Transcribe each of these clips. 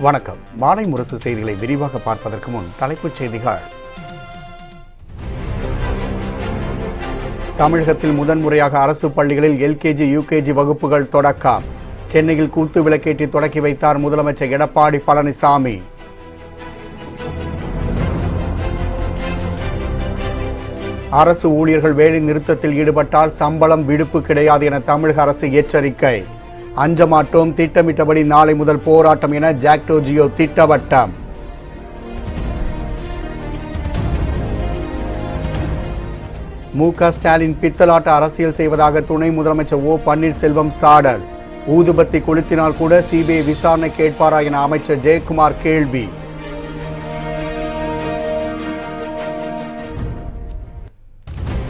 வணக்கம். மாலை முரசு செய்திகளை விரிவாக பார்ப்பதற்கு முன் தலைப்புச் செய்திகள். தமிழகத்தில் முதன்முறையாக அரசு பள்ளிகளில் எல்கேஜி யூகேஜி வகுப்புகள் தொடக்கம். சென்னையில் கூத்து விளக்கேற்றி தொடக்கி வைத்தார் முதலமைச்சர் எடப்பாடி பழனிசாமி. அரசு ஊழியர்கள் வேலை நிறுத்தத்தில் ஈடுபட்டால் சம்பளம் விடுப்பு கிடையாது என தமிழக அரசு எச்சரிக்கை. அஞ்ச மாட்டோம், திட்டமிட்டபடி நாளை முதல் போராட்டம் என ஜாக்டோ ஜியோ திட்டவட்டம். மு.க. ஸ்டாலின் பித்தலாட்ட அரசியல் செய்வதாக துணை முதலமைச்சர் ஓ பன்னீர்செல்வம் சாடல். ஊதுபத்தி கொளுத்தினால் கூட சிபிஐ விசாரணை கேட்பாரா என அமைச்சர் ஜெயக்குமார் கேள்வி.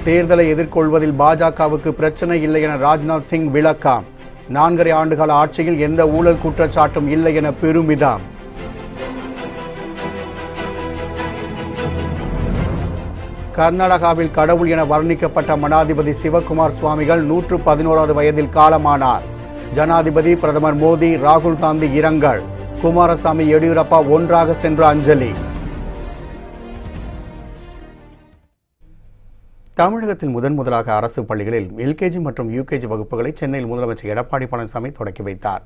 தேர்தலை எதிர்கொள்வதில் பாஜகவுக்கு பிரச்சனை இல்லை என ராஜ்நாத் சிங் விளக்கம். 4.5 ஆண்டுகால ஆட்சியில் எந்த ஊழல் குற்றச்சாட்டும் இல்லை என பெருமிதம். கர்நாடகாவில் கடவுள் என வர்ணிக்கப்பட்ட மடாதிபதி சிவகுமார் சுவாமிகள் 111வது வயதில் காலமானார். ஜனாதிபதி பிரதமர் மோடி, ராகுல் காந்தி இரங்கல். குமாரசாமி, எடியூரப்பா ஒன்றாக சென்ற அஞ்சலி. தமிழகத்தில் முதலாக அரசு பள்ளிகளில் எல்கேஜி மற்றும் யூகேஜி வகுப்புகளை சென்னையில் முதலமைச்சர் எடப்பாடி பழனிசாமி தொடக்கி வைத்தார்.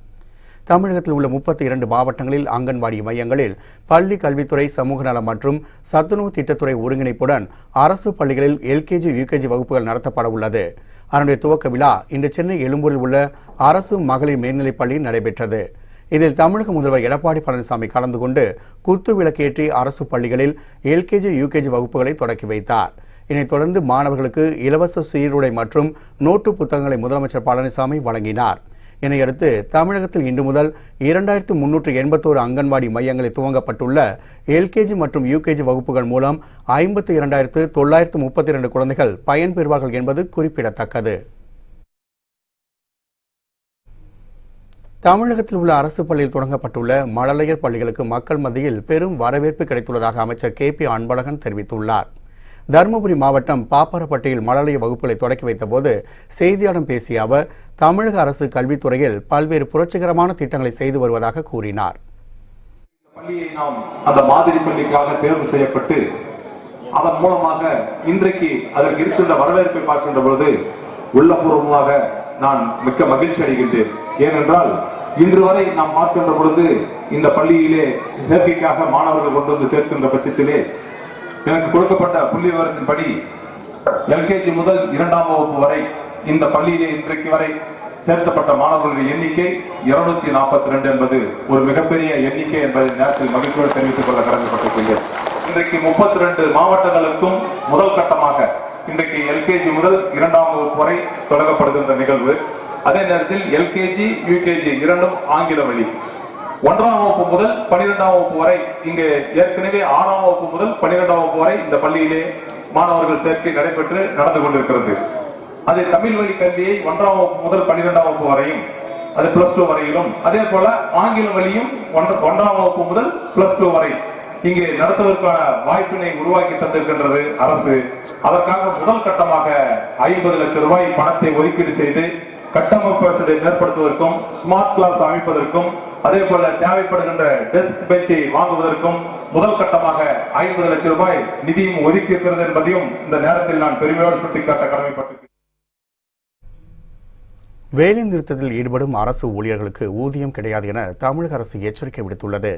தமிழகத்தில் உள்ள 32 மாவட்டங்களில் அங்கன்வாடி மையங்களில் பள்ளி கல்வித்துறை, சமூக நலம் மற்றும் சத்துணவு திட்டத்துறை ஒருங்கிணைப்புடன் அரசு பள்ளிகளில் எல்கேஜி யூகேஜி வகுப்புகள் நடத்தப்பட உள்ளது. அதனுடைய துவக்க விழா இன்று சென்னை எழும்பூரில் உள்ள அரசு மகளிர் மேல்நிலைப் பள்ளியில் நடைபெற்றது. இதில் தமிழக முதல்வர் எடப்பாடி பழனிசாமி கலந்து கொண்டு குத்து விளக்கேற்றி அரசு பள்ளிகளில் எல்கேஜி யூகேஜி வகுப்புகளை தொடக்கி வைத்தார். இதனைத் தொடர்ந்து மாணவர்களுக்கு இலவச சீருடை மற்றும் நோட்டு புத்தகங்களை முதலமைச்சர் பழனிசாமி வழங்கினார். இதனையடுத்து தமிழகத்தில் இன்று முதல் 2381 அங்கன்வாடி மையங்களில் துவங்கப்பட்டுள்ள எல்கேஜி மற்றும் யூகேஜி வகுப்புகள் மூலம் 52,932 குழந்தைகள் பயன்பெறுவார்கள் என்பது குறிப்பிடத்தக்கது. தமிழகத்தில் உள்ள அரசு பள்ளியில் தொடங்கப்பட்டுள்ள மழலையர் பள்ளிகளுக்கு மக்கள் மத்தியில் பெரும் வரவேற்பு கிடைத்துள்ளதாக அமைச்சர் கே.பி. அன்பழகன் தெரிவித்துள்ளார். தருமபுரி மாவட்டம் பாப்பாரப்பட்டியில் மழலைய வகுப்புகளை தொடக்கி வைத்த போது செய்தியாளர்களிடம் பேசிய அவர், தமிழக அரசு கல்வித்துறையில் பல்வேறு புரட்சிகரமான திட்டங்களை செய்து வருவதாக கூறினார். பள்ளியை நாம் அந்த மாதிரி பள்ளிக்காக தேர்வு செய்யப்பட்டு அதன் மூலமாக இன்றைக்கு அதற்கு இருக்கின்ற வரவேற்பை பார்க்கின்ற பொழுது உள்ளபூர்வமாக நான் மிக்க மகிழ்ச்சி அடைகின்றேன். ஏனென்றால் இன்று வரை நாம் பார்க்கின்ற பொழுது இந்த பள்ளியிலே சேர்க்கைக்காக மாணவர்கள் கொண்டு வந்து சேர்க்கின்ற பட்சத்திலே எனக்கு கொடுக்கப்பட்ட புள்ளி விவரத்தின்படி எல்கேஜி முதல் 2ஆம் வகுப்பு வரை இந்த பள்ளியிலே இன்றைக்கு வரை சேர்க்கப்பட்ட மாணவர்களுடைய எண்ணிக்கை 242 என்பது ஒரு மிகப்பெரிய எண்ணிக்கை என்பதை நேரத்தில் மகிழ்ச்சியோடு தெரிவித்துக் கொள்ள கடமைப்பட்டிருக்கின்றேன். இன்றைக்கு 32 மாவட்டங்களுக்கும் முதல் கட்டமாக இன்றைக்கு எல்கேஜி முதல் 2ஆம் வகுப்பு வரை தொடங்கப்படுகின்ற நிகழ்வு. அதே நேரத்தில் எல்கேஜி யூகேஜி இரண்டும் ஆங்கில வழி. 1ஆம் வகுப்பு முதல் 12ஆம் வகுப்பு வரை இங்கு ஏற்கனவே 6ஆம் வகுப்பு முதல் 12ஆம் வகுப்பு வரை இந்த பள்ளியிலே மாணவர்கள் சேர்க்கை நடைபெற்று நடந்து கொண்டிருக்கிறது. அது தமிழ் வழி கல்வியை 1ஆம் வகுப்பு முதல் 12ஆம் வகுப்பு வரையும், அது +2 வரையிலும், அதே போல ஆங்கில வழியும் 1ஆம் வகுப்பு முதல் +2 வரை இங்கு நடத்துவதற்கான வாய்ப்பினை உருவாக்கி தந்திருக்கின்றது அரசு. அதற்காக முதல் கட்டமாக 50 லட்சம் ரூபாய் பணத்தை ஒதுக்கீடு செய்து கட்டமைப்பு வசதியை ஏற்படுத்துவதற்கும், ஸ்மார்ட் கிளாஸ் அமைப்பதற்கும், அதே போல தேவைப்படுகின்ற டெஸ்க் பெஞ்சை வாங்குவதற்கும் முதல் கட்டமாக 50 லட்சம் ரூபாய் நிதியும் ஒதுக்கி இருக்கிறது என்பதையும் இந்த நேரத்தில் நான் பெருமையோடு சுட்டிக்காட்ட கடமைப்பட்டிருக்கிறேன். வேலை நிறுத்தத்தில் ஈடுபடும் அரசு ஊழியர்களுக்கு ஊதியம் கிடையாது என தமிழக அரசு எச்சரிக்கை விடுத்துள்ளது.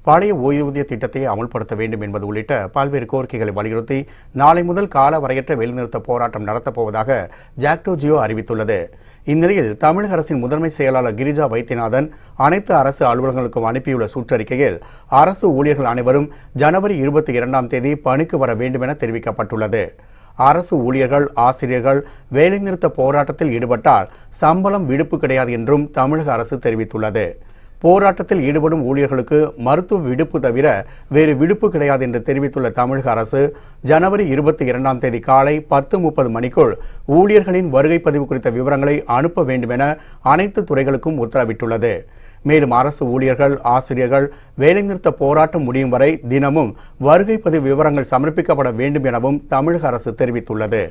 பழைய ஓய்வூதிய திட்டத்தை அமல்படுத்த வேண்டும் என்பது உள்ளிட்ட பல்வேறு கோரிக்கைகளை வலியுறுத்தி நாளை முதல் கால வரையற்ற வேலைநிறுத்த போராட்டம் நடத்தப்போவதாக ஜாக்டோ ஜியோ அறிவித்துள்ளது. இந்நிலையில் தமிழக அரசின் முதன்மை செயலாளர் கிரிஜா வைத்தியநாதன் அனைத்து அரசு அலுவலகங்களுக்கும் அனுப்பியுள்ள சுற்றறிக்கையில் அரசு ஊழியர்கள் அனைவரும் ஜனவரி 22ஆம் தேதி பணிக்கு வர வேண்டும் என தெரிவிக்கப்பட்டுள்ளது. அரசு ஊழியர்கள், ஆசிரியர்கள் வேலைநிறுத்த போராட்டத்தில் ஈடுபட்டால் சம்பளம் விடுப்பு கிடையாது என்றும் தமிழக அரசு தெரிவித்துள்ளது. போராட்டத்தில் ஈடுபடும் ஊழியர்களுக்கு மருத்துவ விடுப்பு தவிர வேறு விடுப்பு கிடையாது என்று தெரிவித்துள்ள தமிழக அரசு ஜனவரி 22ஆம் தேதி காலை 10:30 மணிக்குள் ஊழியர்களின் வருகை பதிவு குறித்த விவரங்களை அனுப்ப வேண்டும் என அனைத்து துறைகளுக்கும் உத்தரவிட்டுள்ளது. மேலும் அரசு ஊழியர்கள், ஆசிரியர்கள் வேலைநிறுத்த போராட்டம் முடியும் வரை தினமும் வருகை பதிவு விவரங்கள் சமர்ப்பிக்கப்பட வேண்டும் எனவும் தமிழக அரசு தெரிவித்துள்ளது.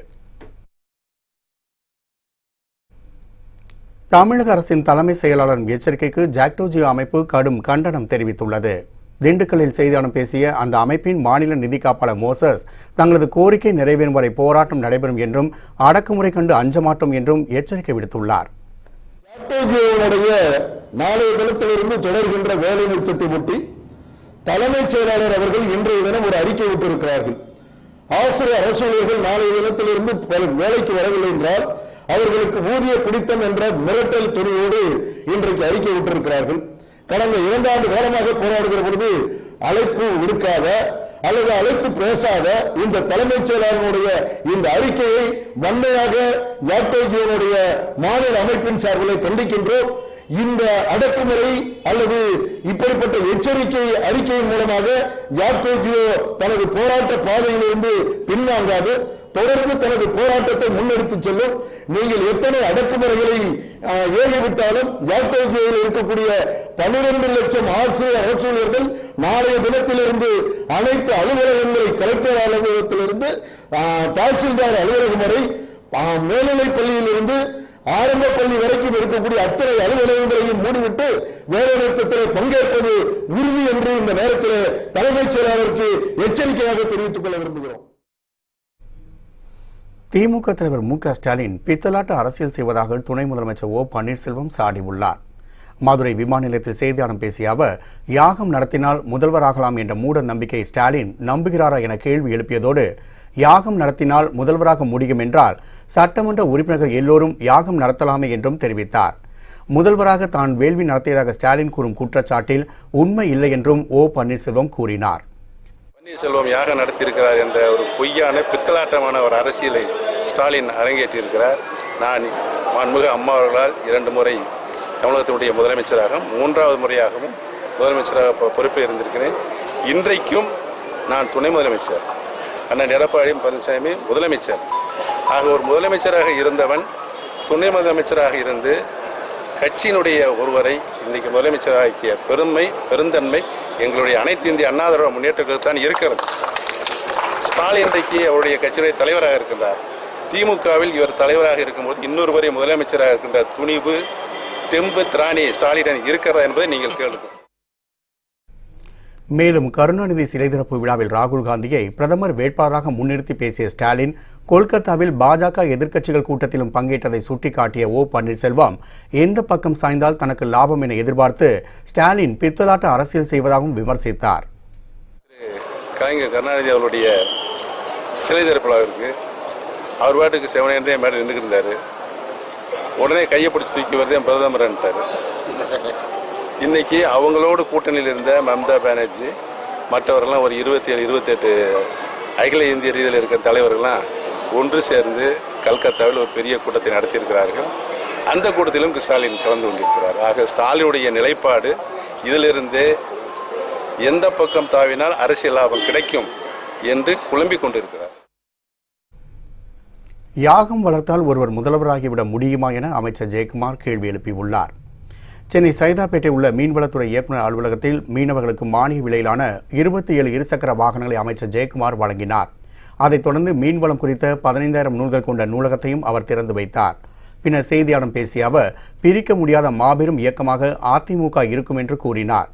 தமிழக அரசின் தலைமை செயலாளரின் எச்சரிக்கைக்கு ஜாக்டோஜியோ அமைப்பு கடும் கண்டனம் தெரிவித்துள்ளது. திண்டுக்கல்லில் செய்தியாளர்களிடம் பேசிய அந்த அமைப்பின் மாநில நிதி காப்பாளர் மோசஸ் தங்களது கோரிக்கை நிறைவேறும் வரை போராட்டம் நடைபெறும் என்றும் அடக்குமுறை கண்டு அஞ்ச மாட்டோம் என்றும் எச்சரிக்கை விடுத்துள்ளார். ஜாக்டோஜியோவுடைய நாளைய தினத்திலிருந்து தொடர்கின்ற வேலை நிறுத்தத்தை ஒட்டி தலைமைச் செயலாளர் அவர்கள் இன்றைய தினம் ஒரு அறிக்கை விட்டிருக்கிறார்கள். ஆசிரியர் அரசூழியர்கள் நாளைய தினத்திலிருந்து வேலைக்கு வரவில்லை என்றால் அவர்களுக்கு ஊதிய பிடித்தம் என்ற மிரட்டல் துணியோடு இன்றைக்கு அறிக்கை விட்டிருக்கிறார்கள். கடந்த 2 ஆண்டு காலமாக போராடுகிற பொழுது அழைப்பு விடுக்காத அல்லது அழைத்து பேசாத இந்த தலைமைச் செயலாளருடைய இந்த அறிக்கையை வன்மையாக ஜாக்டோஜியோனுடைய மாநில அமைப்பின் சார்பில் கண்டிக்கின்றோம். இந்த அடக்குமுறை அல்லது இப்படிப்பட்ட எச்சரிக்கை அறிக்கையின் மூலமாக ஜாக்டோஜியோ தனது போராட்ட பாதையிலிருந்து பின்வாங்காது தொடர்ந்து தனது போராட்டத்தை முன்னெடுத்து செல்லும். நீங்கள் எத்தனை அடக்குமுறைகளை ஏறிவிட்டாலும் ஜாக்டோஜியோவில் இருக்கக்கூடிய 12 லட்சம் ஆசிரியர் அரசூழியர்கள் நாளைய தினத்திலிருந்து அனைத்து அலுவலகங்களை கலெக்டர் அலுவலகத்திலிருந்து தாசில்தார் அலுவலகம் வரை மேல்நிலைப் பள்ளியிலிருந்து ஆரம்ப பள்ளி வரைக்கும் இருக்கக்கூடிய அத்தனை அலுவலகங்களையும் மூடிவிட்டு வேலை நிறுத்தத்தில் பங்கேற்பது உறுதி என்று இந்த நேரத்தில் தலைமைச் செயலாளருக்கு எச்சரிக்கையாக தெரிவித்துக் கொள்ள விரும்புகிறோம். திமுக தலைவர் மு.க. ஸ்டாலின் பித்தலாட்ட அரசியல் செய்வதாக துணை முதலமைச்சர் ஓ பன்னீர்செல்வம் சாடியுள்ளார். மதுரை விமான நிலையத்தில் செய்தியாளர்களிடம் பேசிய அவர் யாகம் நடத்தினால் முதல்வராகலாம் என்ற மூட நம்பிக்கை ஸ்டாலின் நம்புகிறாரா என கேள்வி எழுப்பியதோடு யாகம் நடத்தினால் முதல்வராக முடியும் என்றால் சட்டமன்ற உறுப்பினர்கள் எல்லோரும் யாகம் நடத்தலாமே என்றும் தெரிவித்தார். முதல்வராக தான் வேள்வி நடத்தியதாக ஸ்டாலின் கூறும் குற்றச்சாட்டில் உண்மை இல்லை என்றும் ஓ பன்னீர்செல்வம் கூறினார். பன்னீர்செல்வம் யாகம் நடத்தியிருக்கிறார் என்ற ஒரு பொய்யான பித்தலாட்டமான ஒரு அரசியலை ஸ்டாலின் அரங்கேற்றியிருக்கிறார். நான் மாண்புமிகு அம்மா அவர்களால் 2 முறை தமிழகத்தினுடைய முதலமைச்சராக 3வது முறையாகவும் முதலமைச்சராக பொறுப்பே இருந்திருக்கிறேன். இன்றைக்கும் நான் துணை முதலமைச்சர், அண்ணன் எடப்பாடி பழனிசாமி முதலமைச்சர். ஆக ஒரு முதலமைச்சராக இருந்தவன் துணை முதலமைச்சராக இருந்து கட்சியினுடைய ஒருவரை இன்றைக்கு முதலமைச்சராகிய பெருந்தன்மை எங்களுடைய அனைத்து இந்திய அண்ணா திராவிட முன்னேற்றத்துக்கு தான் இருக்கிறது. ஸ்டாலின் இன்றைக்கு அவருடைய கட்சியுடைய தலைவராக இருக்கின்றார். திமுகவில் இவர் தலைவராக இருக்கும்போது இன்னொருவரை முதலமைச்சராக இருக்கின்ற துணிவு தெம்பு திராணி ஸ்டாலின் இருக்கிறதா என்பதை நீங்கள் கேளுங்க. மேலும் கருணாநிதி சிலை திறப்பு விழாவில் ராகுல் காந்தியை பிரதமர் வேட்பாளராக முன்னிறுத்தி பேசிய ஸ்டாலின் கொல்கத்தாவில் பாஜக எதிர்க்கட்சிகள் கூட்டத்திலும் பங்கேற்றதை சுட்டிக்காட்டிய ஓ பன்னீர்செல்வம் எந்த பக்கம் சாய்ந்தால் தனக்கு லாபம் என எதிர்பார்த்து ஸ்டாலின் பித்தலாட்ட அரசியல் செய்வதாகவும் விமர்சித்தார். கலைஞர் கருணாநிதி அவருடைய சிலை திறப்பு விழாவிற்கு அவர் பாட்டுக்கு செவனே மேடம் நின்றுட்டு இருந்தாரு. உடனே கையை பிடிச்சி தூக்கி வருதே பிரதமர்ன்ட்டாரு. இன்னைக்கு அவங்களோடு கூட்டணியில் இருந்த மம்தா பானர்ஜி மற்றவர்கள்லாம் ஒரு 27-28 அகில இந்திய ரீதியில் இருக்கிற தலைவர்கள்லாம் ஒன்று சேர்ந்து கல்கத்தாவில் ஒரு பெரிய கூட்டத்தை நடத்தியிருக்கிறார்கள். அந்த கூட்டத்திலும் ஸ்டாலின் கலந்து கொண்டிருக்கிறார். ஆக ஸ்டாலினுடைய நிலைப்பாடு இதிலிருந்து எந்த பக்கம் தாவினால் அரசியல் லாபம் கிடைக்கும் என்று குழம்பிக் கொண்டிருக்கிறார். யாகம் வளர்த்தால் ஒருவர் முதல்வராகிவிட முடியுமா என அமைச்சர் ஜெயக்குமார் கேள்வி எழுப்பியுள்ளார். சென்னை சைதாப்பேட்டை உள்ள மீன்வளத்துறை இயக்குநர் அலுவலகத்தில் மீனவர்களுக்கு மானிய விலையிலான 27 இருசக்கர வாகனங்களை அமைச்சர் ஜெயக்குமார் வழங்கினார். அதைத் தொடர்ந்து மீன்வளம் குறித்த 15,000 நூல்கள் கொண்ட நூலகத்தையும் அவர் திறந்து வைத்தார். பின்னர் செய்தியாளர்களிடம் பேசிய அவர் பிரிக்க முடியாத மாபெரும் இயக்கமாக அதிமுக இருக்கும் என்று கூறினார்.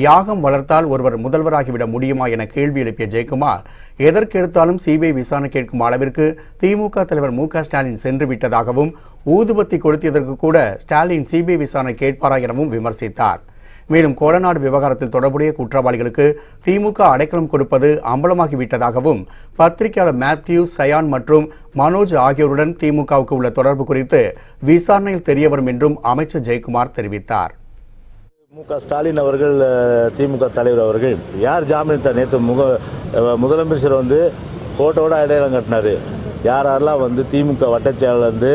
யாகம் வளர்த்தால் ஒருவர் முதல்வராகிவிட முடியுமா என கேள்வி எழுப்பிய ஜெயக்குமார் எதற்கெடுத்தாலும் சிபிஐ விசாரணை கேட்கும் அளவிற்கு திமுக தலைவர் மு.க. ஸ்டாலின் சென்று விட்டதாகவும் ஊதுபத்தி கொளுத்தியதற்கு கூட ஸ்டாலின் சிபிஐ விசாரணை கேட்பாரா எனவும் விமர்சித்தார். மேலும் கோடநாடு விவகாரத்தில் தொடர்புடைய குற்றவாளிகளுக்கு திமுக அடைக்கலம் கொடுப்பது அம்பலமாகிவிட்டதாகவும் பத்திரிகையாளர் மேத்யூ, சயான் மற்றும் மனோஜ் ஆகியோருடன் திமுகவுக்கு உள்ள தொடர்பு குறித்து விசாரணையில் தெரியவரும் என்றும் அமைச்சர் ஜெயக்குமார் தெரிவித்தார். மு.க. ஸ்டாலின் அவர்கள் திமுக தலைவர் அவர்கள் யார் ஜாமீன் நேற்று முதலமைச்சர் ஃபோட்டோட அடையாளம் கட்டினார். யாரெல்லாம் திமுக வட்டச்செயலர்லேருந்து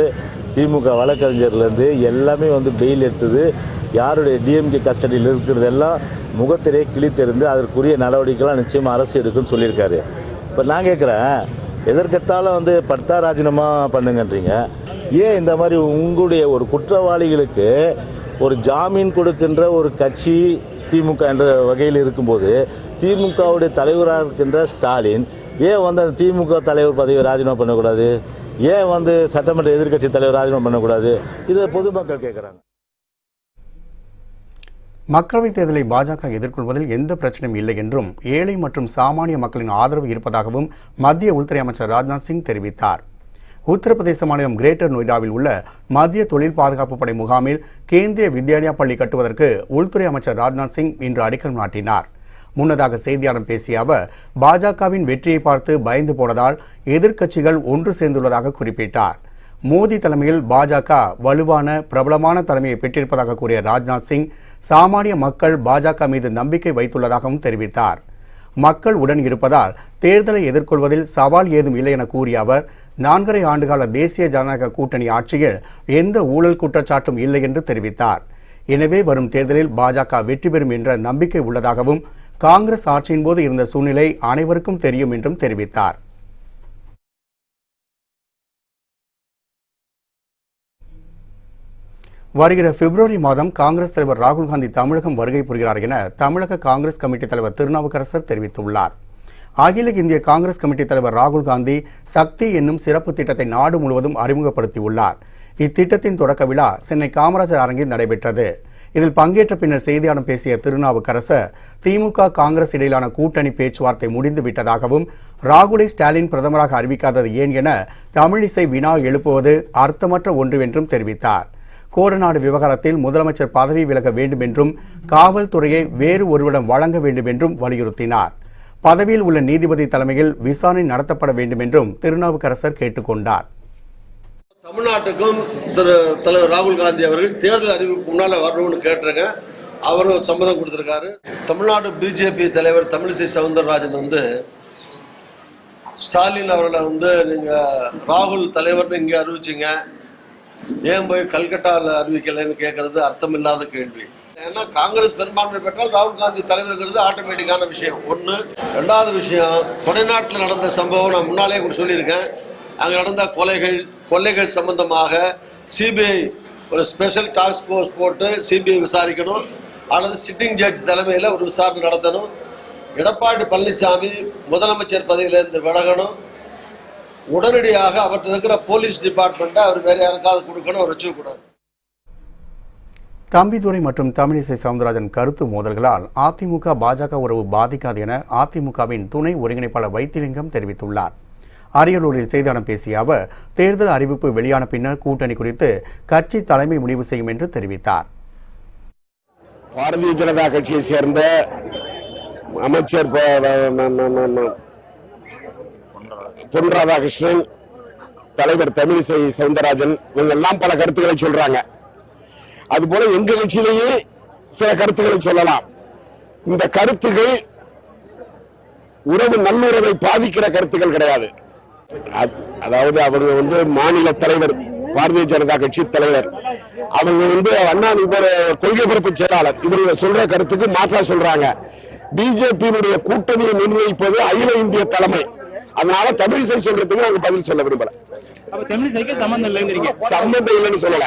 திமுக வழக்கறிஞர்லேருந்து எல்லாமே பெயில் எடுத்தது யாருடைய டிஎம்கே கஸ்டடியில் இருக்கிறதெல்லாம் முகத்திலே கிழித்தெறிந்து அதற்குரிய நடவடிக்கைலாம் நிச்சயமாக அரசு எடுக்குன்னு சொல்லியிருக்காரு. இப்போ நான் கேட்குறேன், எதற்கெடுத்தாலும் பட்டா ராஜினாமா பண்ணுங்கன்றீங்க. ஏன் இந்த மாதிரி உங்களுடைய ஒரு குற்றவாளிகளுக்கு ஒரு ஜாமீன் கொடுக்கின்ற ஒரு கட்சி திமுக என்ற வகையில் இருக்கும்போது திமுகவுடைய தலைவராக இருக்கின்ற ஸ்டாலின் ஏன் அந்த திமுக தலைவர் பதவியை ராஜினாமா பண்ணக்கூடாது? ஏன் வந்து சட்டமன்ற எதிர்க்கட்சி தலைவர் ராஜினாமா பண்ணக்கூடாது? இதை பொதுமக்கள் கேட்குறாங்க. மக்களவைத் தேர்தலை பாஜக எதிர்கொள்வதில் எந்த பிரச்சனையும் இல்லை என்றும் ஏழை மற்றும் சாமானிய மக்களின் ஆதரவு இருப்பதாகவும் மத்திய உள்துறை அமைச்சர் ராஜ்நாத் சிங் தெரிவித்தார். உத்தரப்பிரதேச மாநிலம் கிரேட்டர் நொய்டாவில் உள்ள மத்திய தொழில் பாதுகாப்பு படை முகாமில் கேந்திரிய வித்யாலயா பள்ளி கட்டுவதற்கு உள்துறை அமைச்சர் ராஜ்நாத் சிங் இன்று அடிக்கல் நாட்டினார். முன்னதாக செய்தியாளர் பேசிய அவர், பாஜகவின் வெற்றியை பார்த்து பயந்து போனதால் எதிர்க்கட்சிகள் ஒன்று சேர்ந்துள்ளதாக குறிப்பிட்டார். மோடி தலைமையில் பாஜக வலுவான பிரபலமான தலைமையை பெற்றிருப்பதாக கூறிய ராஜ்நாத் சிங், சாமானிய மக்கள் பாஜக மீது நம்பிக்கை வைத்துள்ளதாகவும் தெரிவித்தார். மக்கள் உடன் இருப்பதால் தேர்தலை எதிர்கொள்வதில் சவால் ஏதும் இல்லை என கூறிய அவர், 4.5 ஆண்டுகால தேசிய ஜனநாயக கூட்டணி ஆட்சியில் எந்த ஊழல் குற்றச்சாட்டும் இல்லை என்று தெரிவித்தார். எனவே வரும் தேர்தலில் பாஜக வெற்றி பெறும் என்ற நம்பிக்கை உள்ளதாகவும், காங்கிரஸ் ஆட்சியின் போது இருந்த சூழ்நிலை அனைவருக்கும் தெரியும் என்றும் தெரிவித்தார். வருகிற பிப்ரவரி மாதம் காங்கிரஸ் தலைவர் ராகுல் காந்தி தமிழகம் வருகை புரிகிறார் என தமிழக காங்கிரஸ் கமிட்டி தலைவர் திருநாவுக்கரசர் தெரிவித்துள்ளார். அகில இந்திய காங்கிரஸ் கமிட்டி தலைவர் ராகுல் காந்தி சக்தி என்னும் சிறப்பு திட்டத்தை நாடு முழுவதும் அறிமுகப்படுத்தியுள்ளார். இத்திட்டத்தின் தொடக்க விழா சென்னை காமராஜர் அரங்கில் நடைபெற்றது. இதில் பங்கேற்ற பின்னர் செய்தியாளர்களிடம் பேசிய திருநாவுக்கரசர், திமுக காங்கிரஸ் இடையிலான கூட்டணி பேச்சுவார்த்தை முடிந்து விட்டதாகவும், ராகுலை ஸ்டாலின் பிரதமராக அறிவிக்காதது ஏன் என தமிழிசை வினா எழுப்புவது அர்த்தமற்ற ஒன்று என்றும் தெரிவித்தார். கோடநாடு விவகாரத்தில் முதலமைச்சர் பதவி விலக வேண்டும் என்றும், காவல்துறையை வேறு ஒருவரிடம் வழங்க வேண்டும் என்றும் வலியுறுத்தினார். பதவியில் உள்ள நீதிபதி தலைமையில் விசாரணை நடத்தப்பட வேண்டும் என்றும் திருநாவுக்கரசர் கேட்டுக்கொண்டார். தமிழ்நாட்டுக்கும் திரு தலைவர் ராகுல் காந்தி அவர்கள் தேர்தல் அறிவிப்பு முன்னால வரணும்னு கேட்டிருக்க, அவரும் சம்மதம் கொடுத்திருக்காரு. தமிழ்நாடு பிஜேபி தலைவர் தமிழிசை சவுந்தரராஜன் வந்து ஸ்டாலின் அவர்களை வந்து நீங்க ராகுல் தலைவர்னு இங்க அறிவிச்சிங்க, ஏன் போய் கல்கட்டாவில் அறிவிக்கலைன்னு கேட்கறது அர்த்தமில்லாத கேள்வி. ஏன்னா காங்கிரஸ் பெரும்பான்மை பெற்றால் ராகுல் காந்தி தலைவருங்கிறது ஆட்டோமேட்டிக்கான விஷயம் ஒன்று. ரெண்டாவது விஷயம், கொடைநாட்டில் நடந்த சம்பவம் நான் முன்னாலே கூட சொல்லியிருக்கேன். அங்கே நடந்த கொள்ளைகள் சம்பந்தமாக சிபிஐ ஒரு ஸ்பெஷல் டாஸ்க் ஃபோர்ஸ் போட்டு சிபிஐ விசாரிக்கணும், அல்லது சிட்டிங் ஜட்ஜ் தலைமையில் ஒரு விசாரணை நடத்தணும். எடப்பாடி பழனிசாமி முதலமைச்சர் பதவியிலிருந்து விலகணும். உடனடியாக அவர்கிட்ட இருக்கிற போலீஸ் டிபார்ட்மெண்ட்டை அவர் வேற யாருக்காவது கொடுக்கணும், அவர் வச்சுக்கூடாது. தம்பிதுரை மற்றும் தமிழிசை சவுந்தரராஜன் கருத்து மோதல்களால் அதிமுக பாஜக உறவு பாதிக்காது என அதிமுகவின் துணை ஒருங்கிணைப்பாளர் வைத்திலிங்கம் தெரிவித்துள்ளார். அரியலூரில் செய்தியாளர்களிடம் பேசிய அவர், தேர்தல் அறிவிப்பு வெளியான பின்னர் கூட்டணி குறித்து கட்சி தலைமை முடிவு செய்யும் என்று தெரிவித்தார். பாரதிய ஜனதா கட்சியை சேர்ந்த அமைச்சர் பொன் ராதாகிருஷ்ணன், தலைவர் தமிழிசை சவுந்தரராஜன் இவங்க எல்லாம் பல கருத்துக்களை சொல்றாங்க. அதுபோல எங்க கட்சியிலேயே சில கருத்துக்களை சொல்லலாம். இந்த கருத்துக்கள் உறவு நல்லுறவை பாதிக்கிற கருத்துக்கள் கிடையாது. அதாவது அவங்க வந்து மாநில தலைவர், பாரதிய ஜனதா கட்சி தலைவர், அவங்க வந்து அண்ணா கொள்கை பரப்பு செயலாளர், இவங்க சொல்ற கருத்துக்கு மாற்றா சொல்றாங்க. பிஜேபியினுடைய கூட்டணியை நிர்ணயிப்பது அகில இந்திய தலைமை. அதனால தமிழிசை சொல்றதுக்கு நாங்க பதில் சொல்ல விரும்பல. சம்பந்தம் இல்லைன்னு சொல்லல.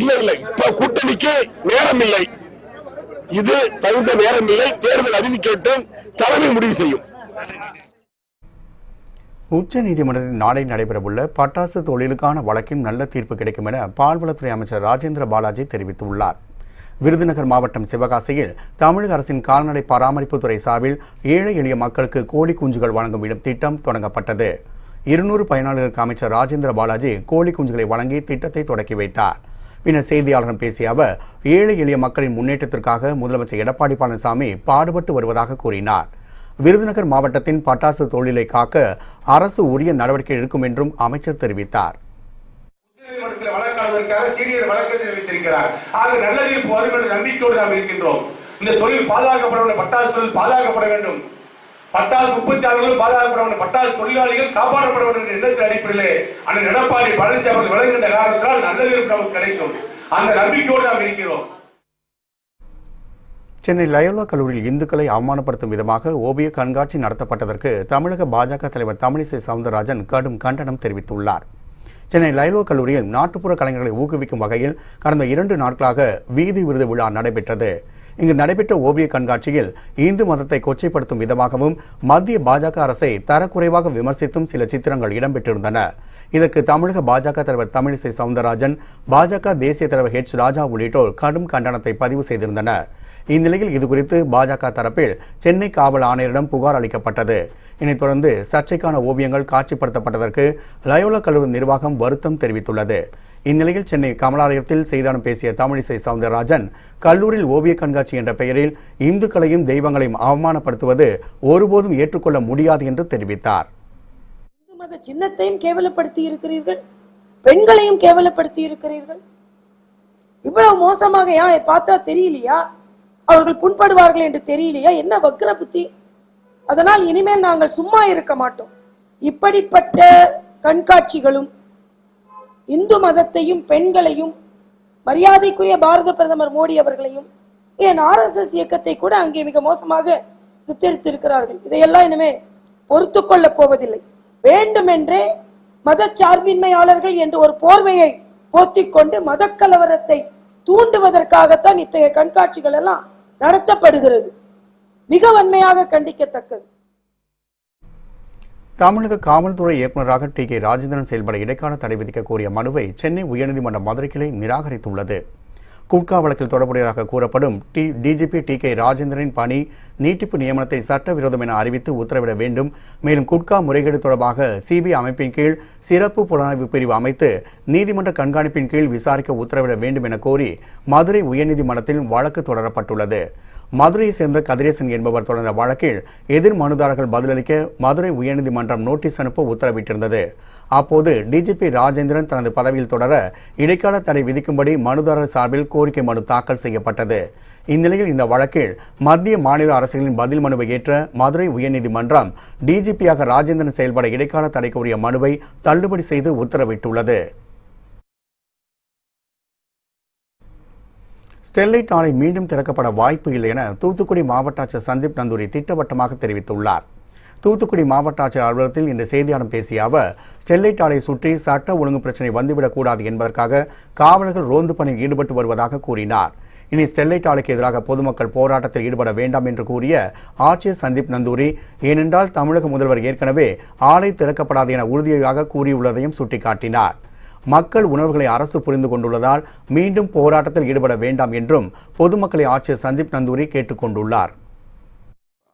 இல்ல இப்ப கூட்டணிக்கு நேரம் இல்லை, இது தகுந்த நேரம் இல்லை. தேர்தல் அறிவிக்கட்டும், தலைமை முடிவு செய்யும். உச்ச நீதிமன்றத்தில் நாளை நடைபெறவுள்ள பட்டாசு தொழிலுக்கான வழக்கில் நல்ல தீர்ப்பு கிடைக்கும் என பால்வளத்துறை அமைச்சர் ராஜேந்திர பாலாஜி தெரிவித்துள்ளார். விருதுநகர் மாவட்டம் சிவகாசியில் தமிழக அரசின் கால்நடை பராமரிப்புத்துறை சார்பில் ஏழை எளிய மக்களுக்கு கோழி குஞ்சுகள் வழங்கும் திட்டம் தொடங்கப்பட்டது. 200 பயனாளர்களுக்கு அமைச்சர் ராஜேந்திர பாலாஜி கோழி குஞ்சுகளை வழங்கி திட்டத்தை தொடக்கி வைத்தார். பின்னர் செய்தியாளர்களிடம் பேசிய அவர், ஏழை எளிய மக்களின் முன்னேற்றத்திற்காக முதலமைச்சர் எடப்பாடி பழனிசாமி பாடுபட்டு வருவதாக கூறினார். விருதுநகர் மாவட்டத்தின் பட்டாசு தொழிலை காக்க அரசு உரிய நடவடிக்கை எடுக்கும் என்றும் அமைச்சர் தெரிவித்தார். சீனியர் வழக்கறிஞர் வைத்திருக்கிறார். ஆக நல்ல தீர்ப்பு வரும் என்ற நம்பிக்கையோடு நாம் இருக்கின்றோம். இந்த தொழில் பாதுகாக்கப்பட வேண்டும், பட்டாசு தொழில் பாதுகாக்கப்பட வேண்டும், பட்டாசு உற்பத்தியாளர்கள் பாதுகாக்கப்பட வேண்டும், பட்டாசு தொழிலாளிகள் காப்பாற்றப்பட வேண்டும் என்ற எண்ணத்தின் அடிப்படையிலே அண்ணன் எடப்பாடி பழனிசாமி அவர்கள் வழங்குகின்ற காரணத்தினால் நல்ல தீர்ப்பு நமக்கு கிடைக்கும். அந்த நம்பிக்கையோடு நாம் இருக்கிறோம். சென்னை லயோலா கல்லூரியில் இந்துக்களை அவமானப்படுத்தும் விதமாக ஓவிய கண்காட்சி நடத்தப்பட்டதற்கு தமிழக பாஜக தலைவர் தமிழிசை சவுந்தரராஜன் கடும் கண்டனம் தெரிவித்துள்ளார். சென்னை லயோலா கல்லூரியில் நாட்டுப்புற கலைஞர்களை ஊக்குவிக்கும் வகையில் கடந்த 2 நாட்களாக வீதி விருது விழா நடைபெற்றது. இங்கு நடைபெற்ற ஓவிய கண்காட்சியில் இந்து மதத்தை கொச்சைப்படுத்தும் விதமாகவும் மத்திய பாஜக அரசை தரக்குறைவாக விமர்சித்தும் சில சித்திரங்கள் இடம்பெற்றிருந்தன. இதற்கு தமிழக பாஜக தலைவர் தமிழிசை சவுந்தரராஜன், பாஜக தேசிய தலைவர் H. ராஜா உள்ளிட்டோர் கடும் கண்டனத்தை பதிவு செய்திருந்தனர். இந்நிலையில் இதுகுறித்து பாஜக தரப்பில் சென்னை காவல் ஆணையரிடம் புகார் அளிக்கப்பட்டது. இதனைத் தொடர்ந்து சர்ச்சைக்கான ஓவியங்கள் காட்சிப்படுத்தப்பட்டதற்கு லயோலா கல்லூரி நிர்வாகம் வருத்தம் தெரிவித்துள்ளது. இந்நிலையில் சென்னை கமலாலயத்தில் செய்தியாளர்களிடம் பேசிய தமிழிசை சவுந்தரராஜன், கல்லூரியில் ஓவிய கண்காட்சி என்ற பெயரில் இந்துக்களையும் தெய்வங்களையும் அவமானப்படுத்துவது ஒருபோதும் ஏற்றுக்கொள்ள முடியாது என்று தெரிவித்தார். இந்து மத சின்னத்தையும் கேவலப்படுத்தி இருக்கிறீர்கள், பெண்களையும் கேவலப்படுத்தி இருக்கிறீர்கள். இவ்வளவு மோசமாக பார்த்தா தெரியலையா? அவர்கள் புண்படுவார்கள் என்று தெரியலையா? என்ன வக்ர புத்தி! அதனால் இனிமேல் நாங்கள் சும்மா இருக்க மாட்டோம். இப்படிப்பட்ட கண்காட்சிகளும் இந்து மதத்தையும் பெண்களையும் மரியாதைக்குரிய பாரத பிரதமர் மோடி அவர்களையும் ஏன் RSS இயக்கத்தை கூட அங்கே மிக மோசமாக சித்தரித்திருக்கிறார்கள். இதையெல்லாம் இனிமே பொறுத்து கொள்ளப் போவதில்லை. வேண்டுமென்றே மதச்சார்பின்மையாளர்கள் என்று ஒரு போர்வையை போத்திக்கொண்டு மதக்கலவரத்தை தூண்டுவதற்காகத்தான் இத்தகைய கண்காட்சிகள் எல்லாம் நடத்தப்படுகிறது. மிக வன்மையாக கண்டிக்கத்தக்கது. தமிழக காவல்துறை இயக்குநராக T.K. ராஜேந்திரன் செயல்பட இடைக்கால தடை விதிக்க கோரிய மனுவை சென்னை உயர்நீதிமன்ற மதுரை கிளை நிராகரித்துள்ளது. குட்கா வழக்கில் தொடர்புடையதாக கூறப்படும் DGP T.K. ராஜேந்திரனின் பணி நீட்டிப்பு நியமனத்தை சட்டவிரோதம் என அறிவித்து உத்தரவிட வேண்டும். மேலும் குட்கா முறைகேடு தொடர்பாக CBI அமைப்பின் கீழ் சிறப்பு புலனாய்வு பிரிவு அமைத்து நீதிமன்ற கண்காணிப்பின் கீழ் விசாரிக்க உத்தரவிட வேண்டும் என கோரி மதுரை உயர்நீதிமன்றத்தில் வழக்கு தொடரப்பட்டுள்ளது. மதுரையை சேர்ந்த கதிரேசன் என்பவர் தொடர்ந்த வழக்கில் எதிர் மனுதாரர்கள் பதிலளிக்க மதுரை உயர்நீதிமன்றம் நோட்டீஸ் அனுப்ப உத்தரவிட்டிருந்தது. அப்போது DGP ராஜேந்திரன் தனது பதவியில் தொடர இடைக்கால தடை விதிக்கும்படி மனுதாரர் சார்பில் கோரிக்கை மனு தாக்கல் செய்யப்பட்டது. இந்நிலையில் இந்த வழக்கில் மத்திய மாநில அரசுகளின் பதில் மனுவை ஏற்ற மதுரை உயர்நீதிமன்றம் DGP-யாக ராஜேந்திரன் செயல்பட இடைக்கால தடை கோரிய மனுவை தள்ளுபடி செய்து உத்தரவிட்டுள்ளது. ஸ்டெர்லைட் ஆலை மீண்டும் திறக்கப்பட வாய்ப்பு இல்லை என தூத்துக்குடி மாவட்ட ஆட்சியர் சந்தீப் நந்தூரி திட்டவட்டமாக தெரிவித்துள்ளார். தூத்துக்குடி மாவட்ட ஆட்சியர் அலுவலகத்தில் இன்று செய்தியாளர்களிடம் பேசிய அவர், ஸ்டெர்லைட் ஆலையை சுற்றி சட்ட ஒழுங்கு பிரச்சினை வந்துவிடக்கூடாது என்பதற்காக காவலர்கள் ரோந்து பணியில் ஈடுபட்டு வருவதாக கூறினார். இனி ஸ்டெர்லைட் ஆலைக்கு எதிராக பொதுமக்கள் போராட்டத்தில் ஈடுபட வேண்டாம் என்று கூறிய ஆட்சியர் சந்தீப் நந்தூரி, ஏனென்றால் தமிழக முதல்வர் ஏற்கனவே ஆலை திறக்கப்படாது என உறுதியாக கூறியுள்ளதையும் சுட்டிக்காட்டினார். மக்கள் உணர்வுகளை அரசு புரிந்து கொண்டுள்ளதால் மீண்டும் போராட்டத்தில் ஈடுபட வேண்டாம் என்றும் பொதுமக்களை ஆட்சியர் சந்தீப் நந்தூரி கேட்டுக் கொண்டுள்ளார்.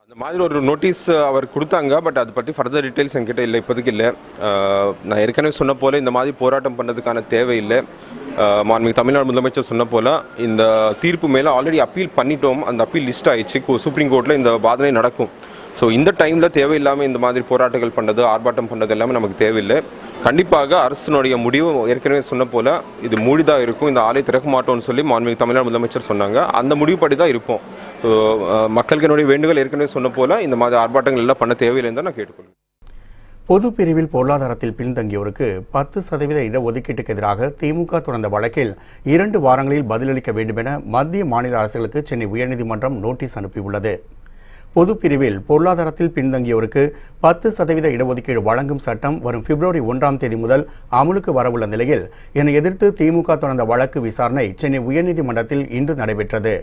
அந்த மாதிரி ஒரு நோட்டீஸ் அவர் கொடுத்தாங்க. பட் அதை பற்றி ஃபர்தர் டீட்டெயில்ஸ் என்கிட்ட இல்லை, இப்போதைக்கு இல்லை. நான் ஏற்கனவே சொன்ன போல இந்த மாதிரி போராட்டம் பண்ணதுக்கான தேவையில்லை. மாண்புமிகு தமிழ்நாடு முதலமைச்சர் சொன்ன போல இந்த தீர்ப்பு மேலே ஆல்ரெடி அப்பீல் பண்ணிட்டோம். அந்த அப்பீல் லிஸ்ட் ஆயிடுச்சு. சுப்ரீம் கோர்ட்டில் இந்த வாதனை நடக்கும். ஸோ இந்த டைமில் தேவையில்லாமல் இந்த மாதிரி போராட்டங்கள் பண்ணது, ஆர்ப்பாட்டம் பண்ணது எல்லாமே நமக்கு தேவையில்லை. கண்டிப்பாக அரசினுடைய முடிவு ஏற்கனவே சொன்ன போல இது மூடிதான் இருக்கும். இந்த ஆலை திறக்க மாட்டோம்னு சொல்லி மாண்புமிகு தமிழ்நாடு முதலமைச்சர் சொன்னாங்க. அந்த முடிவுப்படி தான் இருப்போம். ஸோ மக்களுக்கு என்னுடைய வேண்டுகோள் ஏற்கனவே சொன்ன போல இந்த மாதிரி ஆர்ப்பாட்டங்கள் எல்லாம் பண்ண தேவையில்லைன்னு தான் நான் கேட்டுக்கொள்வேன். பொது பிரிவில் பொருளாதாரத்தில் பின்தங்கியோருக்கு 10% இடஒதுக்கீட்டுக்கு எதிராக திமுக தொடர்ந்த வழக்கில் 2 வாரங்களில் பதிலளிக்க வேண்டும் என மத்திய மாநில அரசுகளுக்கு சென்னை உயர்நீதிமன்றம் நோட்டீஸ் அனுப்பியுள்ளது. பொது பிரிவில் பொருளாதாரத்தில் பின்தங்கியோருக்கு 10% இடஒதுக்கீடு வழங்கும் சட்டம் வரும் பிப்ரவரி 1ஆம் தேதி முதல் அமலுக்கு வரவுள்ள நிலையில் இதனை எதிர்த்து திமுக தொடர்ந்த வழக்கு விசாரணை சென்னை உயர்நீதிமன்றத்தில் இன்று நடைபெற்றது.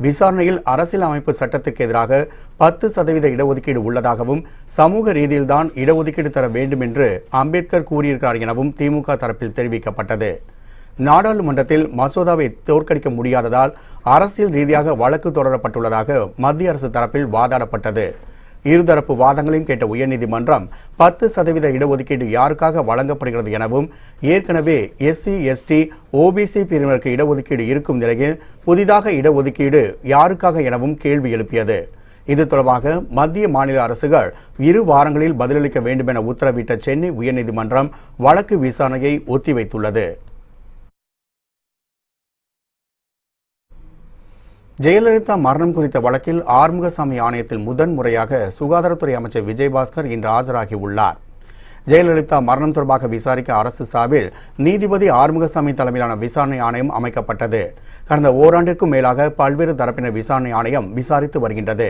விசாரணையில் அரசியல் அமைப்பு சட்டத்திற்கு எதிராக 10% இடஒதுக்கீடு உள்ளதாகவும் சமூக ரீதியில்தான் இடஒதுக்கீடு தர வேண்டும் என்று அம்பேத்கர் கூறியிருக்கிறார் எனவும் திமுக தரப்பில் தெரிவிக்கப்பட்டது. நாடாளுமன்றத்தில் மசோதாவை தோற்கடிக்க முடியாததால் அரசியல் ரீதியாக வழக்கு தொடரப்பட்டுள்ளதாக மத்திய அரசு தரப்பில் வாதாடப்பட்டது. இருதரப்பு வாதங்களையும் கேட்ட உயர்நீதிமன்றம் 10% இடஒதுக்கீடு யாருக்காக வழங்கப்படுகிறது எனவும் ஏற்கனவே SC, ST, OBC பிரிவினருக்கு இடஒதுக்கீடு இருக்கும் நிலையில் புதிதாக இடஒதுக்கீடு யாருக்காக எனவும் கேள்வி எழுப்பியது. இது தொடர்பாக மத்திய மாநில அரசுகள் 2 வாரங்களில் பதிலளிக்க வேண்டும் என உத்தரவிட்ட சென்னை உயர்நீதிமன்றம் வழக்கு விசாரணையை ஒத்திவைத்துள்ளது. ஜெயலலிதா மரணம் குறித்த வழக்கில் ஆறுமுகசாமி ஆணையத்தில் முதன்முறையாக சுகாதாரத்துறை அமைச்சர் விஜயபாஸ்கர் இன்று ஆஜராகியுள்ளார். ஜெயலலிதா மரணம் தொடர்பாக விசாரிக்க அரசு சார்பில் நீதிபதி ஆறுமுகசாமி தலைமையிலான விசாரணை ஆணையம் அமைக்கப்பட்டது. கடந்த ஓராண்டிற்கும் மேலாக பல்வேறு தரப்பினர் விசாரணை ஆணையம் விசாரித்து வருகின்றது.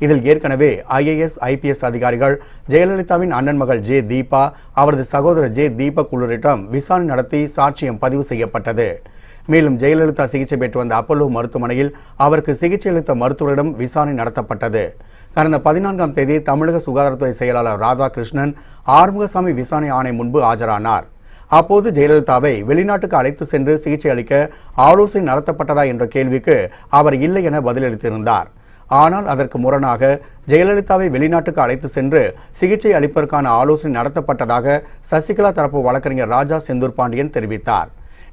இதில் ஏற்கனவே IAS, IPS அதிகாரிகள், ஜெயலலிதாவின் அண்ணன் மகள் J. தீபா, அவரது சகோதரர் J. தீபக் உள்ளிட்டோரிடம் விசாரணை நடத்தி சாட்சியம் பதிவு செய்யப்பட்டது. மேலும் ஜெயலலிதா சிகிச்சை பெற்று வந்த அப்பல்லோ மருத்துவமனையில் அவருக்கு சிகிச்சை அளித்த மருத்துவரிடம் விசாரணை நடத்தப்பட்டது. கடந்த 14ஆம் தேதி தமிழக சுகாதாரத்துறை செயலாளர் ராதாகிருஷ்ணன் ஆறுமுகசாமி விசாரணை ஆணையம் முன்பு ஆஜரானார். அப்போது ஜெயலலிதாவை வெளிநாட்டுக்கு அழைத்து சென்று சிகிச்சை அளிக்க ஆலோசனை நடத்தப்பட்டதா என்ற கேள்விக்கு அவர் இல்லை என பதிலளித்திருந்தார். ஆனால் அதற்கு முரணாக ஜெயலலிதாவை வெளிநாட்டுக்கு அழைத்து சென்று சிகிச்சை அளிப்பதற்கான ஆலோசனை நடத்தப்பட்டதாக சசிகலா தரப்பு வழக்கறிஞர் ராஜா செந்தூர் பாண்டியன் தெரிவித்தார்.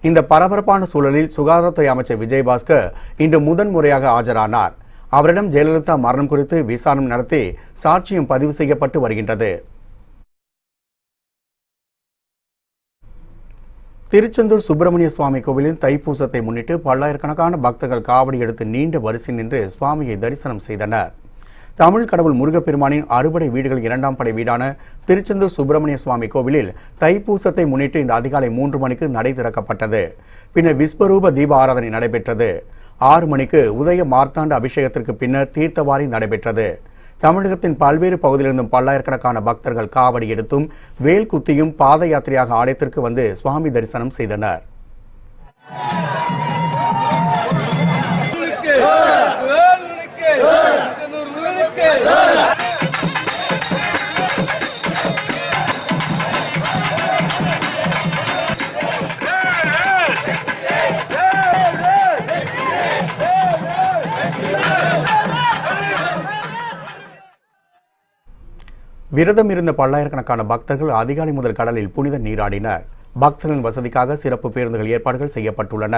இந்த பரபரப்பான சூழலில் சுகாதாரத்துறை அமைச்சர் விஜயபாஸ்கர் இன்று முதன்முறையாக ஆஜரானார். அவரிடம் ஜெயலலிதா மரணம் குறித்து விசாரணை நடத்தி சாட்சியம் பதிவு செய்யப்பட்டு வருகின்றது. திருச்செந்தூர் சுப்பிரமணிய சுவாமி கோவிலில் தைப்பூசத்தை முன்னிட்டு பல்லாயிரக்கணக்கான பக்தர்கள் காவடி எடுத்து நீண்ட வரிசை நின்று சுவாமியை தரிசனம் செய்தனர். தமிழ் கடவுள் முருகப்பெருமானின் அறுபடை வீடுகள் 2ஆம் படை வீடான திருச்செந்தூர் சுப்பிரமணிய சுவாமி கோவிலில் தைப்பூசத்தை முன்னிட்டு இன்று அதிகாலை 3 மணிக்கு நடை திறக்கப்பட்டது. பின்னர் விஸ்வரூப தீப ஆராதனை நடைபெற்றது. 6 மணிக்கு உதய மார்த்தாண்ட அபிஷேகத்திற்கு பின்னர் தீர்த்தவாரி நடைபெற்றது. தமிழகத்தின் பல்வேறு பகுதியிலிருந்தும் பல்லாயிரக்கணக்கான பக்தர்கள் காவடி எடுத்தும் வேல் குத்தியும் பாத யாத்திரையாக ஆலயத்திற்கு வந்து சுவாமி தரிசனம் செய்தனர். விரதம் இருந்த பல்லாயிரக்கணக்கான பக்தர்கள் அதிகாலை முதல் கடலில் புனித நீராடினர். பக்தர்களின் வசதிக்காக சிறப்பு பேருந்துகள் ஏற்பாடுகள் செய்யப்பட்டுள்ளன.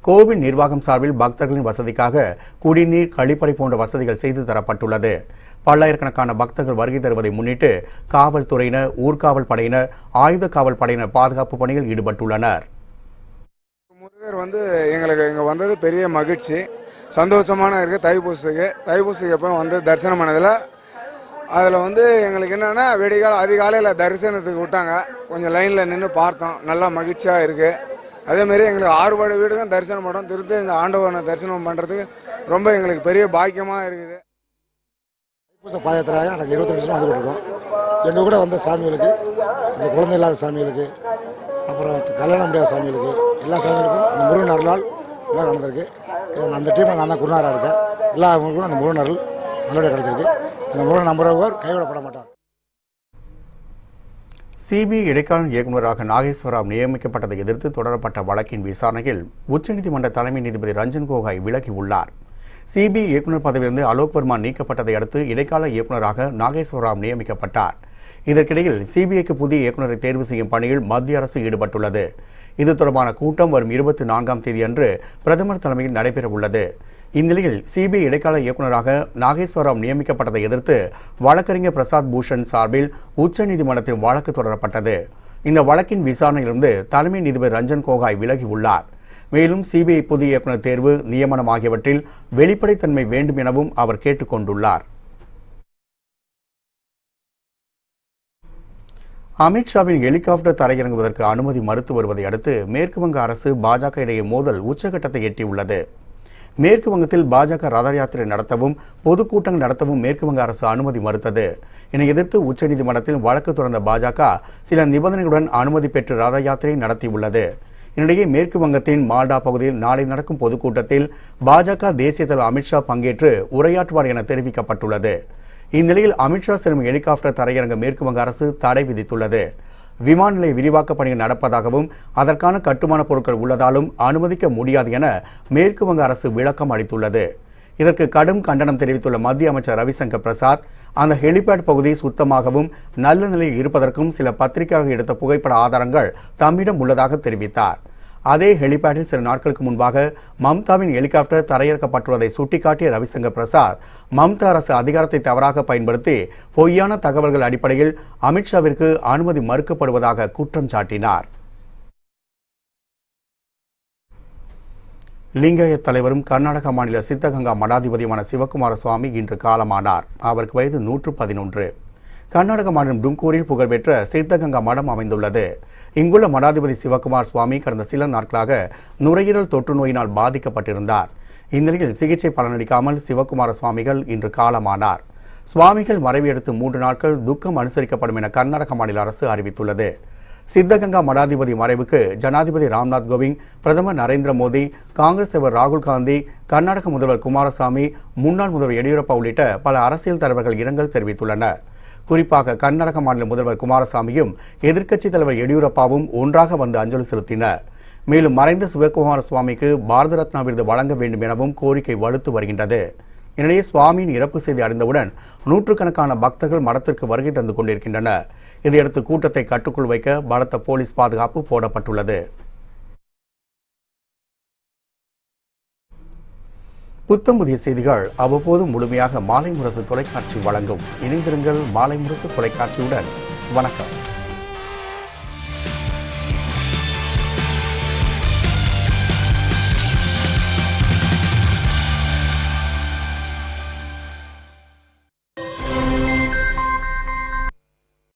கோவில் நிர்வாகம் சார்பில் பக்தர்களின் வசதிக்காக குடிநீர், கழிப்பறை போன்ற வசதிகள் செய்து தரப்பட்டுள்ளது. பல்லாயிரக்கணக்கான பக்தர்கள் வருகை தருவதை முன்னிட்டு காவல்துறையினர், ஊர்காவல் படையினர், ஆயுத காவல் படையினர் பாதுகாப்பு பணியில் ஈடுபட்டுள்ளனர். முருகர் எங்களுக்கு இங்கே வந்தது பெரிய மகிழ்ச்சி, சந்தோஷமான இருக்குது. தைப்பூசத்துக்கு எப்போ வந்து தரிசனம் பண்ணதில் அதில் எங்களுக்கு என்னென்னா அதிகாலையில் தரிசனத்துக்கு விட்டாங்க. கொஞ்சம் லைனில் நின்று பார்த்தோம், நல்லா மகிழ்ச்சியாக இருக்குது. அதேமாரி எங்களுக்கு 6 படை வீடு தான் தரிசனம் பண்ணோம். திருத்தி இந்த ஆண்டவனை தரிசனம் பண்ணுறதுக்கு ரொம்ப எங்களுக்கு பெரிய பாக்கியமாக இருக்குது. தைப்பூச பாதயாத்திரையாக எனக்கு 22 வருஷம் வந்து கொடுக்கும். எங்கள் கூட வந்த சாமிகளுக்கு, இந்த குழந்தை இல்லாத சாமிகளுக்கு, அப்புறம் கல்யாணம் முடியாத சாமிகளுக்கு, எல்லா சாமிகளுக்கும் அந்த முருகன் அருளால் எல்லாம் நடந்திருக்கு. அந்த டீமில் நான் தான் குருநாராக இருக்கேன். எல்லா அவங்களுக்கும் அந்த முருகன் அருள் நல்லபடியாக கிடச்சிருக்கு. அந்த முருகன் நம்புறவர் கைவிடப்பட மாட்டார். சிபிஐ இடைக்கால இயக்குநராக நாகேஸ்வரராவ் நியமிக்கப்பட்டதை எதிர்த்து தொடரப்பட்ட வழக்கின் விசாரணையில் உச்சநீதிமன்ற தலைமை நீதிபதி ரஞ்சன் கோகாய் விலகியுள்ளார். சிபிஐ இயக்குநர் பதவியிலிருந்து அலோக் வர்மா நீக்கப்பட்டதை அடுத்து இடைக்கால இயக்குநராக நாகேஸ்வரராவ் நியமிக்கப்பட்டார். இதற்கிடையில் சிபிஐக்கு புதிய இயக்குநரை தேர்வு செய்யும் பணியில் மத்திய அரசு ஈடுபட்டுள்ளது. இது தொடர்பான கூட்டம் வரும் 24ஆம் தேதி அன்று பிரதமர் தலைமையில் நடைபெறவுள்ளது. இந்நிலையில் சிபிஐ இடைக்கால இயக்குநராக நாகேஸ்வரராவ் நியமிக்கப்பட்டதை எதிர்த்து வழக்கறிஞர் பிரசாத் பூஷன் சார்பில் உச்சநீதிமன்றத்தில் வழக்கு தொடரப்பட்டது. இந்த வழக்கின் விசாரணையிலிருந்து தலைமை நீதிபதி ரஞ்சன் கோகாய் விலகியுள்ளார். மேலும் சிபிஐ புதிய இயக்குநர் தேர்வு, நியமனம் ஆகியவற்றில் வெளிப்படைத்தன்மை வேண்டும் எனவும் அவர் கேட்டுக் கொண்டுள்ளார். அமித்ஷாவின் ஹெலிகாப்டர் தரையிறங்குவதற்கு அனுமதி மறுத்து வருவதை அடுத்து மேற்கு வங்க அரசு பாஜக இடையே மோதல் உச்சகட்டத்தை எட்டியுள்ளது. மேற்கு வங்கத்தில் பாஜக ரத யாத்திரை நடத்தவும் பொதுக்கூட்டங்கள் நடத்தவும் மேற்கு வங்க அரசு அனுமதி மறுத்தது. இதனை எதிர்த்து உச்சநீதிமன்றத்தில் வழக்கு தொடர்ந்த பாஜக சில நிபந்தனைகளுடன் அனுமதி பெற்று ரத யாத்திரை நடத்தியுள்ளது. இதனிடையே மேற்கு வங்கத்தின் மால்டா பகுதியில் நாளை நடக்கும் பொதுக்கூட்டத்தில் பாஜக தேசிய தலைவர் அமித்ஷா பங்கேற்று உரையாற்றுவார் என தெரிவிக்கப்பட்டுள்ளது. இந்நிலையில் அமித்ஷா செல்லும் ஹெலிகாப்டர் தரையிறங்க மேற்கு வங்க அரசு தடை விதித்துள்ளது. விமான நிலைய விரிவாக்க பணிகள் நடப்பதாகவும் அதற்கான கட்டுமான பொருட்கள் உள்ளதாலும் அனுமதிக்க முடியாது என மேற்கு வங்க அரசு விளக்கம் அளித்துள்ளது. இதற்கு கடும் கண்டனம் தெரிவித்துள்ள மத்திய அமைச்சர் ரவிசங்கர் பிரசாத், அந்த ஹெலிபேட் பகுதி சுத்தமாகவும் நல்ல நிலையில் இருப்பதற்கும் சில பத்திரிகையாளர்கள் எடுத்த புகைப்பட ஆதாரங்கள் தம்மிடம் உள்ளதாக தெரிவித்தார். அதே ஹெலிபேடில் சில நாட்களுக்கு முன்பாக மம்தாவின் ஹெலிகாப்டர் தரையிறக்கப்பட்டுள்ளதை சுட்டிக்காட்டிய ரவிசங்கர் பிரசாத், மம்தா அரசு அதிகாரத்தை தவறாக பயன்படுத்தி பொய்யான தகவல்கள் அடிப்படையில் அமித்ஷாவிற்கு அனுமதி மறுக்கப்படுவதாக குற்றம் சாட்டினார். லிங்காயத் தலைவரும் கர்நாடக மாநில சித்தகங்கா மடாதிபதியுமான சிவகுமார சுவாமி இன்று காலமானார். அவருக்கு வயது 111. கர்நாடக மாநிலம் டும்கூரில் புகழ்பெற்ற சித்தகங்கா மடம் அமைந்துள்ளது. இங்குள்ள மடாதிபதி சிவகுமார் சுவாமி கடந்த சில நாட்களாக நுரையீரல் தொற்று நோயினால் பாதிக்கப்பட்டிருந்தார். இந்நிலையில் சிகிச்சை பலனளிக்காமல் சிவகுமார சுவாமிகள் இன்று காலமானார். சுவாமிகள் மறைவு எடுத்து 3 நாட்கள் துக்கம் அனுசரிக்கப்படும் என கர்நாடக மாநில அரசு அறிவித்துள்ளது. சித்தகங்கா மடாதிபதி மறைவுக்கு ஜனாதிபதி ராம்நாத் கோவிந்த், பிரதமர் நரேந்திர மோடி, காங்கிரஸ் தலைவர் ராகுல் காந்தி, கர்நாடக முதல்வர் குமாரசாமி, முன்னாள் முதல்வர் எடியூரப்பா உள்ளிட்ட பல அரசியல் தலைவர்கள் இரங்கல் தெரிவித்துள்ளனர். குறிப்பாக கர்நாடக மாநில முதல்வர் குமாரசாமியும் எதிர்க்கட்சித் தலைவர் எடியூரப்பாவும் ஒன்றாக வந்து அஞ்சலி செலுத்தினர். மேலும் மறைந்த சிவகுமார சுவாமிக்கு பாரத ரத்னா விருது வழங்க வேண்டும் எனவும் கோரிக்கை வலுத்து வருகின்றது. இந்நிலையே சுவாமியின் இறப்பு செய்தி அறிந்தவுடன் நூற்றுக்கணக்கான பக்தர்கள் மடத்திற்கு வருகை தந்து கொண்டிருக்கின்றனர். இதையடுத்து கூட்டத்தை கட்டுக்குள் வைக்க பலத்த போலீஸ் பாதுகாப்பு போடப்பட்டுள்ளது. புத்தம் புதிய செய்திகள் அவ்வப்போது முழுமையாக மாலை முரசு தொலைக்காட்சி வழங்கும். இணைந்திருங்கள் மாலை முரசு தொலைக்காட்சியுடன். வணக்கம்.